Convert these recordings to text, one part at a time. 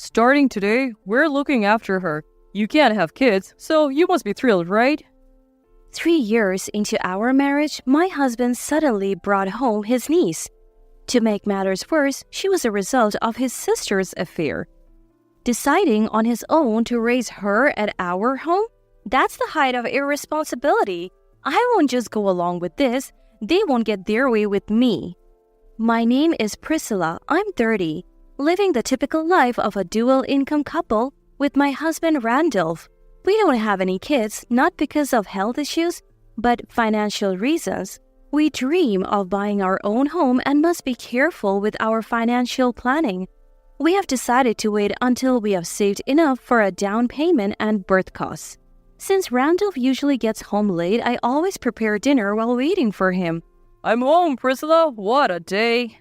Starting today, we're looking after her. You can't have kids, so you must be thrilled, right? 3 years into our marriage, my husband suddenly brought home his niece. To make matters worse, she was a result of his sister's affair. Deciding on his own to raise her at our home? That's the height of irresponsibility. I won't just go along with this. They won't get their way with me. My name is Priscilla. I'm 30, living the typical life of a dual-income couple with my husband Randolph. We don't have any kids, not because of health issues, but financial reasons. We dream of buying our own home and must be careful with our financial planning. We have decided to wait until we have saved enough for a down payment and birth costs. Since Randolph usually gets home late, I always prepare dinner while waiting for him. I'm home, Priscilla. What a day.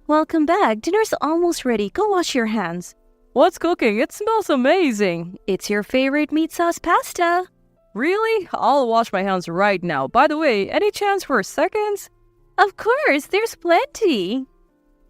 Welcome back. Dinner's almost ready. Go wash your hands. What's cooking? It smells amazing. It's your favorite meat sauce pasta. Really? I'll wash my hands right now. By the way, any chance for seconds? Of course, there's plenty.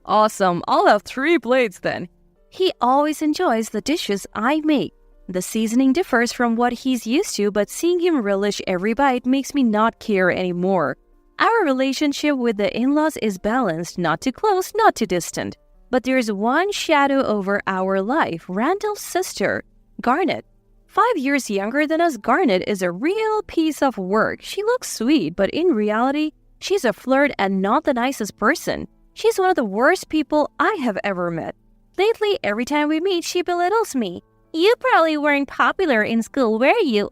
Awesome. I'll have 3 plates then. He always enjoys the dishes I make. The seasoning differs from what he's used to, but seeing him relish every bite makes me not care anymore. Our relationship with the in-laws is balanced, not too close, not too distant. But there's one shadow over our life, Randall's sister, Garnet. 5 years younger than us, Garnet is a real piece of work. She looks sweet, but in reality, she's a flirt and not the nicest person. She's one of the worst people I have ever met. Lately, every time we meet, she belittles me. You probably weren't popular in school, were you?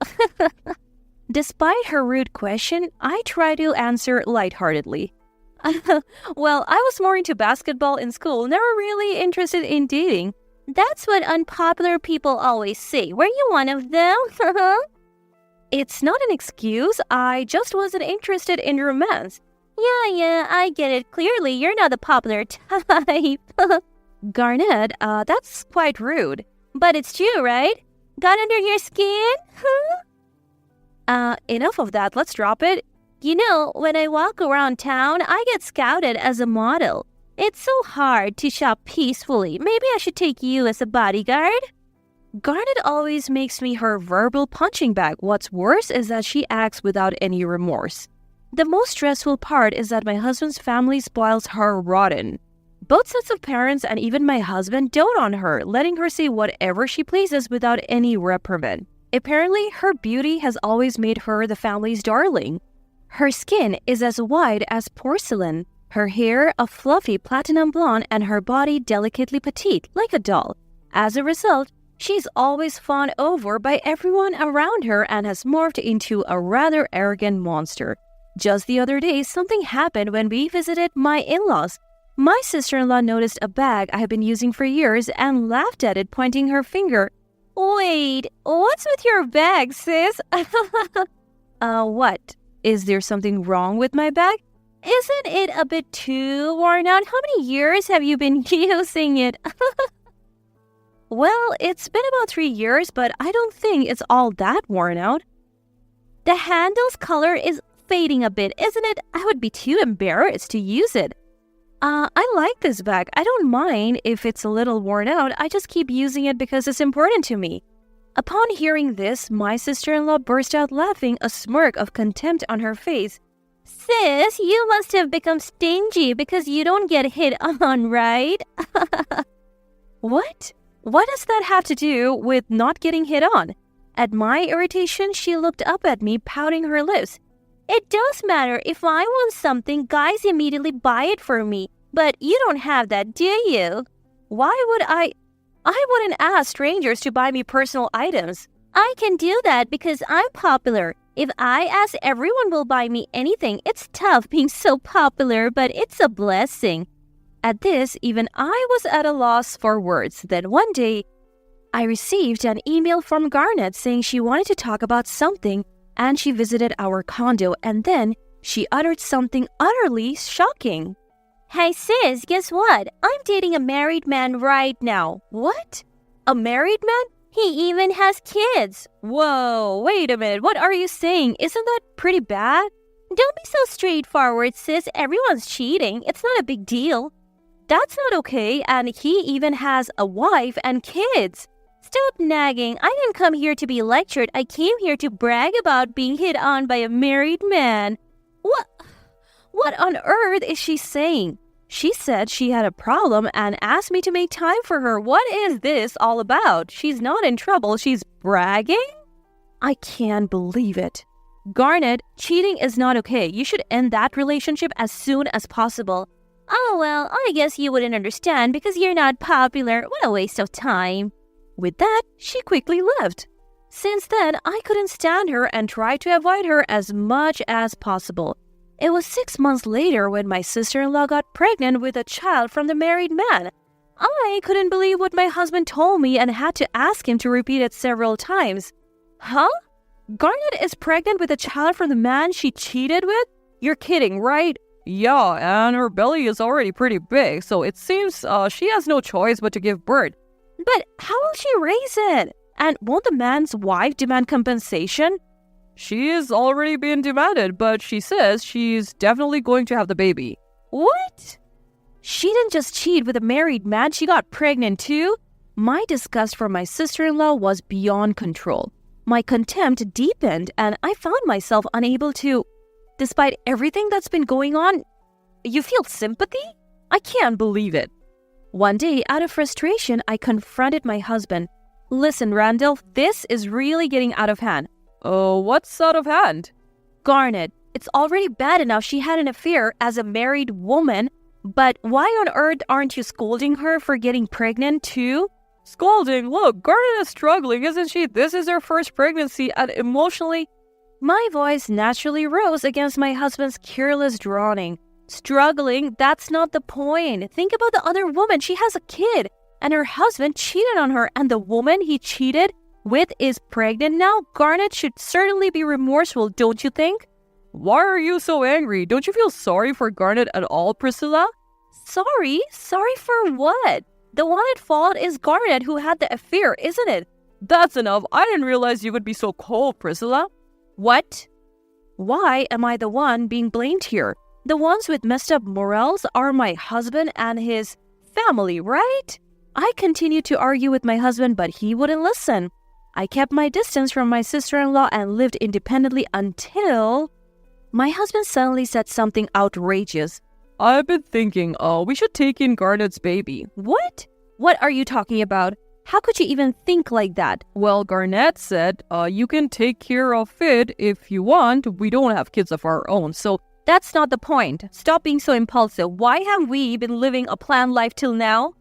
Despite her rude question, I try to answer lightheartedly. Well, I was more into basketball in school, never really interested in dating. That's what unpopular people always say. Were you one of them? It's not an excuse. I just wasn't interested in romance. Yeah, I get it. Clearly, you're not the popular type. Garnet, that's quite rude. But it's true, right? Got under your skin? Enough of that. Let's drop it. You know, when I walk around town, I get scouted as a model. It's so hard to shop peacefully. Maybe I should take you as a bodyguard? Garnet always makes me her verbal punching bag. What's worse is that she acts without any remorse. The most stressful part is that my husband's family spoils her rotten. Both sets of parents and even my husband dote on her, letting her say whatever she pleases without any reprimand. Apparently, her beauty has always made her the family's darling. Her skin is as white as porcelain, her hair a fluffy platinum blonde, and her body delicately petite, like a doll. As a result, she's always fawned over by everyone around her and has morphed into a rather arrogant monster. Just the other day, something happened when we visited my in-laws. My sister-in-law noticed a bag I have been using for years and laughed at it, pointing her finger. Wait, what's with your bag, sis? What? Is there something wrong with my bag? Isn't it a bit too worn out? How many years have you been using it? Well, it's been about 3 years, but I don't think it's all that worn out. The handle's color is fading a bit, isn't it? I would be too embarrassed to use it. I like this bag. I don't mind if it's a little worn out. I just keep using it because it's important to me. Upon hearing this, my sister-in-law burst out laughing, a smirk of contempt on her face. Sis, you must have become stingy because you don't get hit on, right? What? What does that have to do with not getting hit on? At my irritation, she looked up at me, pouting her lips. It does matter. If I want something, guys immediately buy it for me. But you don't have that, do you? Why would I wouldn't ask strangers to buy me personal items. I can do that because I'm popular. If I ask, everyone will buy me anything. It's tough being so popular, but it's a blessing. At this, even I was at a loss for words. Then one day, I received an email from Garnet saying she wanted to talk about something, and she visited our condo, and then she uttered something utterly shocking. Hey sis, guess what? I'm dating a married man right now. What? A married man? He even has kids. Whoa, wait a minute. What are you saying? Isn't that pretty bad? Don't be so straightforward, sis. Everyone's cheating. It's not a big deal. That's not okay, and he even has a wife and kids. Stop nagging. I didn't come here to be lectured. I came here to brag about being hit on by a married man. What on earth is she saying? She said she had a problem and asked me to make time for her. What is this all about? She's not in trouble. She's bragging? I can't believe it. Garnet, cheating is not okay. You should end that relationship as soon as possible. Oh, well, I guess you wouldn't understand because you're not popular. What a waste of time. With that, she quickly left. Since then, I couldn't stand her and tried to avoid her as much as possible. It was 6 months later when my sister-in-law got pregnant with a child from the married man. I couldn't believe what my husband told me and had to ask him to repeat it several times. Huh? Garnet is pregnant with a child from the man she cheated with? You're kidding, right? Yeah, and her belly is already pretty big, so it seems she has no choice but to give birth. But how will she raise it? And won't the man's wife demand compensation? She is already being demanded, but she says she's definitely going to have the baby. What? She didn't just cheat with a married man, she got pregnant too? My disgust for my sister-in-law was beyond control. My contempt deepened and I found myself unable to... Despite everything that's been going on, you feel sympathy? I can't believe it. One day, out of frustration, I confronted my husband. Listen, Randall, this is really getting out of hand. Oh, what's out of hand? Garnet, it's already bad enough she had an affair as a married woman, but why on earth aren't you scolding her for getting pregnant too? Scolding? Look, Garnet is struggling, isn't she? This is her first pregnancy and emotionally... My voice naturally rose against my husband's careless droning. Struggling? That's not the point. Think about the other woman. She has a kid, and her husband cheated on her, and the woman he cheated with is pregnant now. Garnet should certainly be remorseful, don't you think? Why are you so angry? Don't you feel sorry for Garnet at all, Priscilla? Sorry? Sorry for what? The one at fault is Garnet who had the affair, isn't it? That's enough. I didn't realize you would be so cold, Priscilla. What? Why am I the one being blamed here? The ones with messed up morals are my husband and his family, right? I continued to argue with my husband, but he wouldn't listen. I kept my distance from my sister-in-law and lived independently until... My husband suddenly said something outrageous. I've been thinking, we should take in Garnet's baby. What? What are you talking about? How could you even think like that? Well, Garnet said, you can take care of it if you want. We don't have kids of our own, so... That's not the point. Stop being so impulsive. Why have we been living a planned life till now?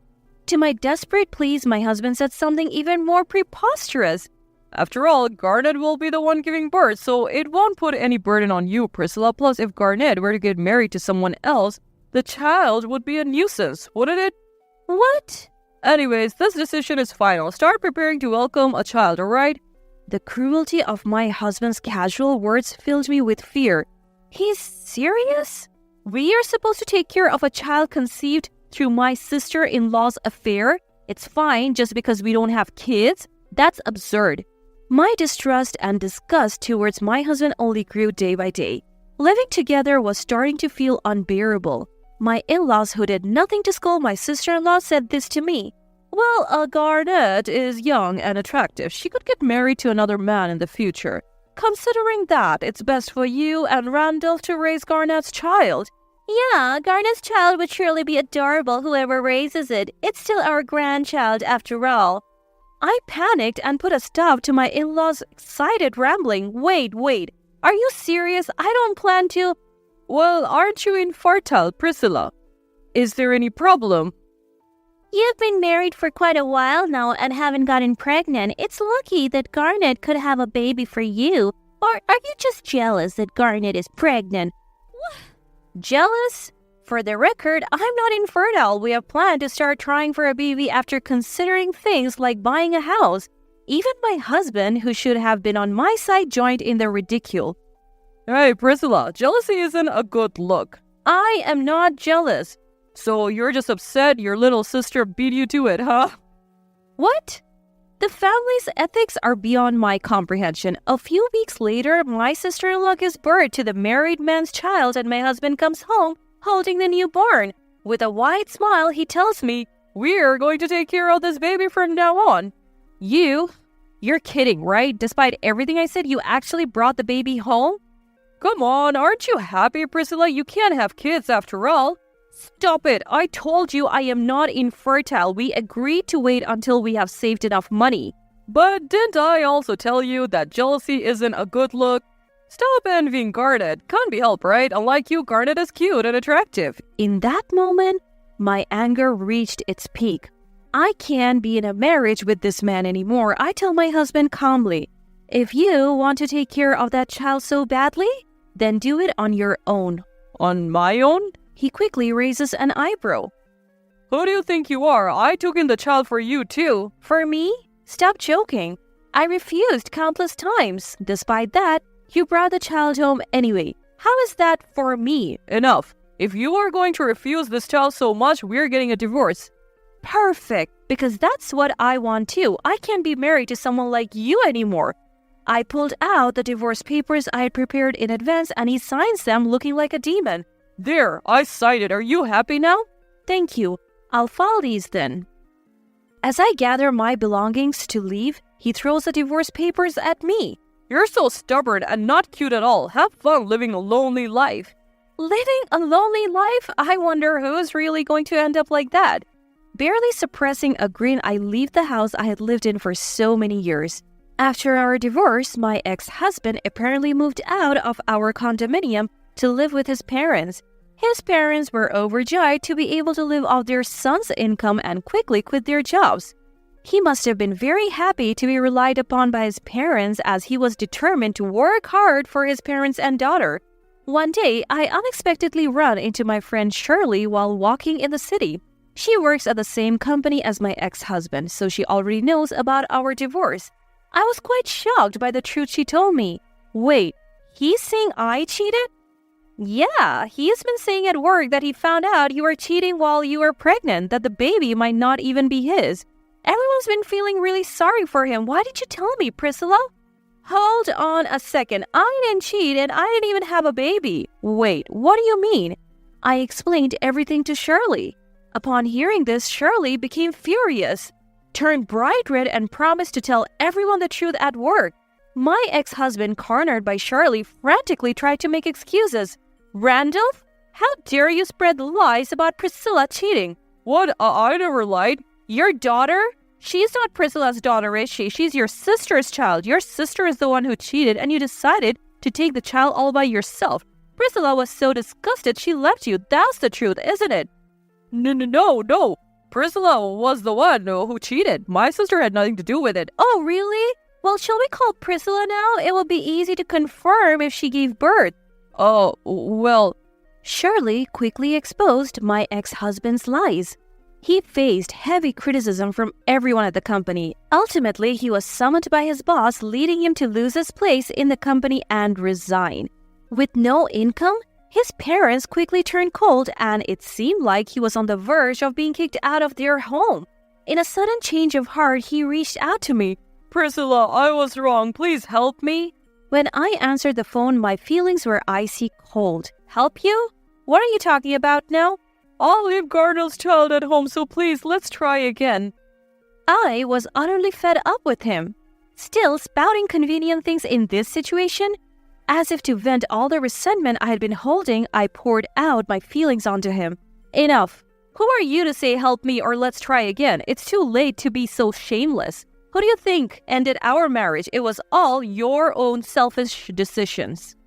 To my desperate pleas, my husband said something even more preposterous. After all, Garnet will be the one giving birth, so it won't put any burden on you, Priscilla. Plus, if Garnet were to get married to someone else, the child would be a nuisance, wouldn't it? What? Anyways, this decision is final. Start preparing to welcome a child, alright? The cruelty of my husband's casual words filled me with fear. He's serious? We are supposed to take care of a child conceived through my sister-in-law's affair? It's fine just because we don't have kids? That's absurd. My distrust and disgust towards my husband only grew day by day. Living together was starting to feel unbearable. My in-laws, who did nothing to scold my sister-in-law, said this to me. Well, Garnet is young and attractive. She could get married to another man in the future. Considering that, it's best for you and Randall to raise Garnet's child. Yeah, Garnet's child would surely be adorable, whoever raises it. It's still our grandchild after all. I panicked and put a stop to my in-laws' excited rambling. Wait. Are you serious? I don't plan to... Well, aren't you infertile, Priscilla? Is there any problem? You've been married for quite a while now and haven't gotten pregnant. It's lucky that Garnet could have a baby for you. Or are you just jealous that Garnet is pregnant? Jealous? For the record, I'm not infertile. We have planned to start trying for a baby after considering things like buying a house. Even my husband, who should have been on my side, joined in the ridicule. Hey, Priscilla, jealousy isn't a good look. I am not jealous. So you're just upset your little sister beat you to it, huh? What? The family's ethics are beyond my comprehension. A few weeks later, my sister-in-law gives birth to the married man's child and my husband comes home holding the newborn. With a wide smile, he tells me, "We're going to take care of this baby from now on." You're kidding, right? Despite everything I said, you actually brought the baby home? Come on, aren't you happy, Priscilla? You can't have kids after all. Stop it. I told you I am not infertile. We agreed to wait until we have saved enough money. But didn't I also tell you that jealousy isn't a good look? Stop envying Garnet. Can't be helped, right? Unlike you, Garnet is cute and attractive. In that moment, my anger reached its peak. I can't be in a marriage with this man anymore. I tell my husband calmly, if you want to take care of that child so badly, then do it on your own. On my own? He quickly raises an eyebrow. Who do you think you are? I took in the child for you too. For me? Stop joking. I refused countless times. Despite that, you brought the child home anyway. How is that for me? Enough. If you are going to refuse this child so much, we're getting a divorce. Perfect, because that's what I want too. I can't be married to someone like you anymore. I pulled out the divorce papers I had prepared in advance and he signs them looking like a demon. There, I signed it. Are you happy now? Thank you. I'll file these then. As I gather my belongings to leave, he throws the divorce papers at me. You're so stubborn and not cute at all. Have fun living a lonely life. Living a lonely life? I wonder who's really going to end up like that. Barely suppressing a grin, I leave the house I had lived in for so many years. After our divorce, my ex-husband apparently moved out of our condominium to live with his parents. His parents were overjoyed to be able to live off their son's income and quickly quit their jobs. He must have been very happy to be relied upon by his parents as he was determined to work hard for his parents and daughter. One day, I unexpectedly run into my friend Shirley while walking in the city. She works at the same company as my ex-husband, so she already knows about our divorce. I was quite shocked by the truth she told me. Wait, he's saying I cheated? Yeah, he's been saying at work that he found out you were cheating while you were pregnant, that the baby might not even be his. Everyone's been feeling really sorry for him. Why did you tell me, Priscilla? Hold on a second. I didn't cheat and I didn't even have a baby. Wait, what do you mean? I explained everything to Shirley. Upon hearing this, Shirley became furious, turned bright red and promised to tell everyone the truth at work. My ex-husband, cornered by Shirley, frantically tried to make excuses. Randolph, how dare you spread lies about Priscilla cheating? What? I never lied. Your daughter? She's not Priscilla's daughter, is she? She's your sister's child. Your sister is the one who cheated and you decided to take the child all by yourself. Priscilla was so disgusted she left you. That's the truth, isn't it? No. Priscilla was the one who cheated. My sister had nothing to do with it. Oh, really? Well, shall we call Priscilla now? It will be easy to confirm if she gave birth. Oh, well. Shirley quickly exposed my ex-husband's lies. He faced heavy criticism from everyone at the company. Ultimately, he was summoned by his boss, leading him to lose his place in the company and resign. With no income, his parents quickly turned cold and it seemed like he was on the verge of being kicked out of their home. In a sudden change of heart, he reached out to me. Priscilla, I was wrong. Please help me. When I answered the phone, my feelings were icy cold. Help you? What are you talking about now? I'll leave Garnet's child at home, so please, let's try again. I was utterly fed up with him. Still spouting convenient things in this situation? As if to vent all the resentment I had been holding, I poured out my feelings onto him. Enough. Who are you to say help me or let's try again? It's too late to be so shameless. Who do you think ended our marriage? It was all your own selfish decisions.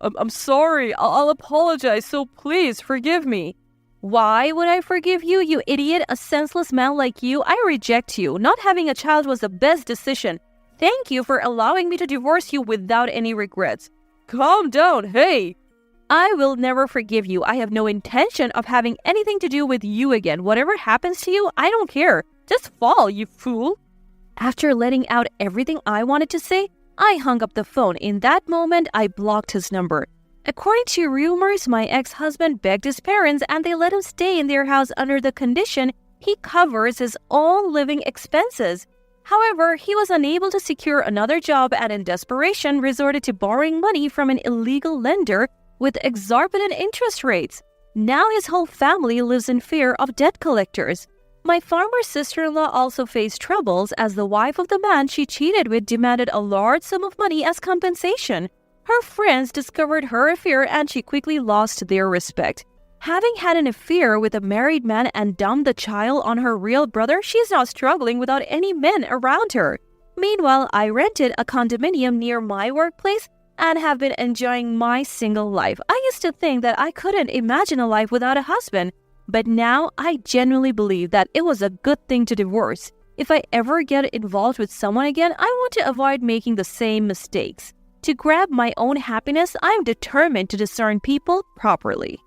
I'm sorry. I'll apologize, so please forgive me. Why would I forgive you, you idiot? A senseless man like you? I reject you. Not having a child was the best decision. Thank you for allowing me to divorce you without any regrets. Calm down, hey! I will never forgive you. I have no intention of having anything to do with you again. Whatever happens to you, I don't care. Just fall, you fool. After letting out everything I wanted to say, I hung up the phone. In that moment, I blocked his number. According to rumors, my ex-husband begged his parents and they let him stay in their house under the condition he covers his own living expenses. However, he was unable to secure another job and in desperation resorted to borrowing money from an illegal lender with exorbitant interest rates. Now his whole family lives in fear of debt collectors. My farmer sister-in-law also faced troubles as the wife of the man she cheated with demanded a large sum of money as compensation. Her friends discovered her affair and she quickly lost their respect. Having had an affair with a married man and dumped the child on her real brother, she's now struggling without any men around her. Meanwhile, I rented a condominium near my workplace and have been enjoying my single life. I used to think that I couldn't imagine a life without a husband, but now I genuinely believe that it was a good thing to divorce. If I ever get involved with someone again, I want to avoid making the same mistakes. To grab my own happiness, I am determined to discern people properly.